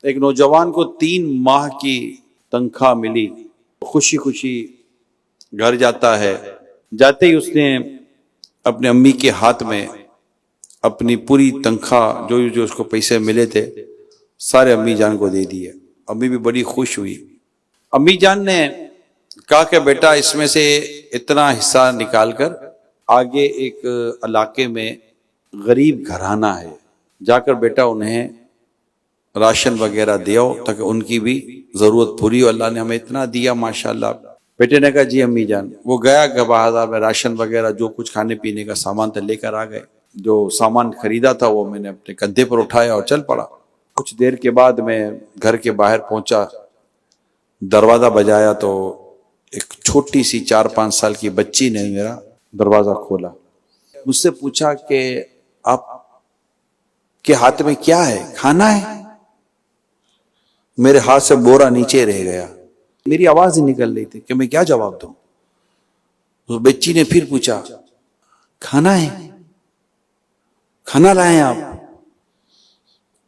ایک نوجوان کو 3 ماہ کی تنخواہ ملی، خوشی خوشی گھر جاتا ہے۔ جاتے ہی اس نے اپنے امی کے ہاتھ میں اپنی پوری تنخواہ جو اس کو پیسے ملے تھے سارے امی جان کو دے دیے۔ امی بھی بڑی خوش ہوئی۔ امی جان نے کہا کہ بیٹا اس میں سے اتنا حصہ نکال کر آگے ایک علاقے میں غریب گھرانہ ہے، جا کر بیٹا انہیں راشن وغیرہ دیو تاکہ ان کی بھی ضرورت پوری ہو، اللہ نے ہمیں اتنا دیا ماشاءاللہ۔ بیٹے نے کہا جی امی جان۔ وہ گیا کہ بازار میں راشن وغیرہ جو کچھ کھانے پینے کا سامان تھا لے کر آ گئے۔ جو سامان خریدا تھا وہ میں نے اپنے کندھے پر اٹھایا اور چل پڑا۔ کچھ دیر کے بعد میں گھر کے باہر پہنچا، دروازہ بجایا تو ایک چھوٹی سی 4-5 سال کی بچی نے میرا دروازہ کھولا۔ مجھ سے پوچھا کہ آپ کے ہاتھ میں کیا ہے؟ کھانا ہے؟ میرے ہاتھ سے بورا نیچے رہ گیا، میری آواز ہی نکل رہی تھی کہ میں کیا جواب دوں۔ اس بچی نے پھر پوچھا کھانا ہے؟ کھانا لائے آپ؟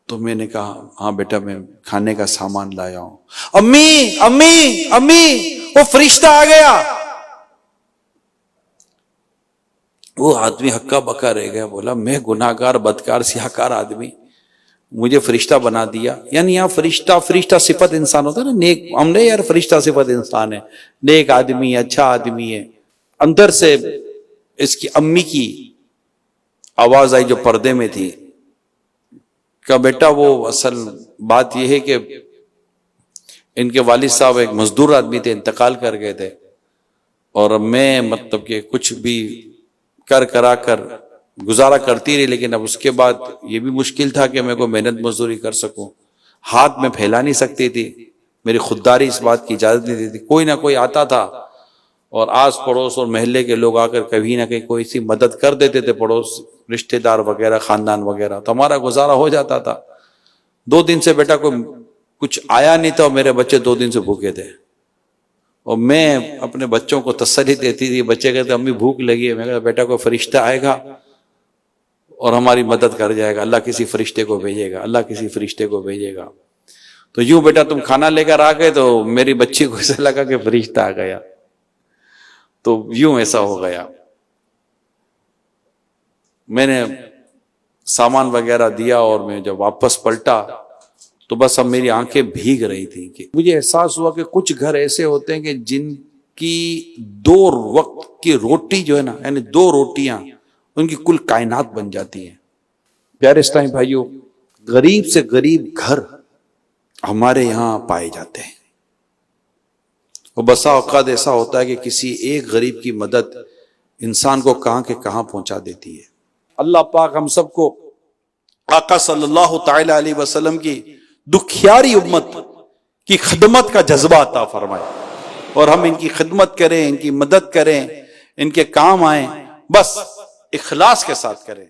تو میں نے کہا ہاں بیٹا میں کھانے کا سامان لایا ہوں۔ امی امی امی وہ فرشتہ آ گیا۔ وہ آدمی ہکا بکا رہ گیا، بولا میں گناہگار بدکار سیاہکار آدمی، مجھے فرشتہ بنا دیا۔ یعنی یہاں فرشتہ صفت انسان ہوتا ہے نا، نیک، ہم نے یار فرشتہ صفت انسان ہے، نیک آدمی ہے، اچھا آدمی ہے۔ اندر سے اس کی امی کی آواز آئی جو پردے میں تھی، کہ بیٹا وہ اصل بات یہ ہے کہ ان کے والد صاحب ایک مزدور آدمی تھے، انتقال کر گئے تھے، اور میں مطلب کہ کچھ بھی کرا کر گزارا کرتی رہی، لیکن اب اس کے بعد یہ بھی مشکل تھا کہ میں کوئی محنت مزدوری کر سکوں، ہاتھ میں پھیلا نہیں سکتی تھی، میری خودداری اس بات کی اجازت نہیں دیتی۔ کوئی نہ کوئی آتا تھا اور آس پڑوس اور محلے کے لوگ آ کر کبھی نہ کہیں کوئی سی مدد کر دیتے تھے، پڑوس رشتہ دار وغیرہ خاندان وغیرہ، تو ہمارا گزارا ہو جاتا تھا۔ 2 دن سے بیٹا کوئی کچھ آیا نہیں تھا اور میرے بچے 2 دن سے بھوکے تھے، اور میں اپنے بچوں کو تسلی دیتی تھی۔ بچے کہتے امی بھوک لگی ہے، میں کہتا بیٹا کوئی فرشتہ آئے گا اور ہماری مدد کر جائے گا، اللہ کسی فرشتے کو بھیجے گا، اللہ کسی فرشتے کو بھیجے گا۔ تو یوں بیٹا تم کھانا لے کر آ گئے تو میری بچی کو ایسا لگا کہ فرشتہ آ گیا، تو یوں ایسا ہو گیا۔ میں نے سامان وغیرہ دیا اور میں جب واپس پلٹا تو بس اب میری آنکھیں بھیگ رہی تھی کہ مجھے احساس ہوا کہ کچھ گھر ایسے ہوتے ہیں کہ جن کی 2 وقت کی روٹی جو ہے نا، یعنی 2 روٹیاں ان کی کل کائنات بن جاتی ہیں۔ پیارے اسلامی بھائیوں، غریب سے غریب گھر ہمارے یہاں پائے جاتے ہیں، اور بسا اوقات ایسا ہوتا ہے کہ کسی ایک غریب کی مدد انسان کو کہاں کے کہاں پہنچا دیتی ہے۔ اللہ پاک ہم سب کو آقا صلی اللہ تعالی علیہ وسلم کی دکھیاری امت کی خدمت کا جذبہ عطا فرمائے، اور ہم ان کی خدمت کریں، ان کی مدد کریں، ان کے کام آئیں، بس اخلاص کے ساتھ کریں۔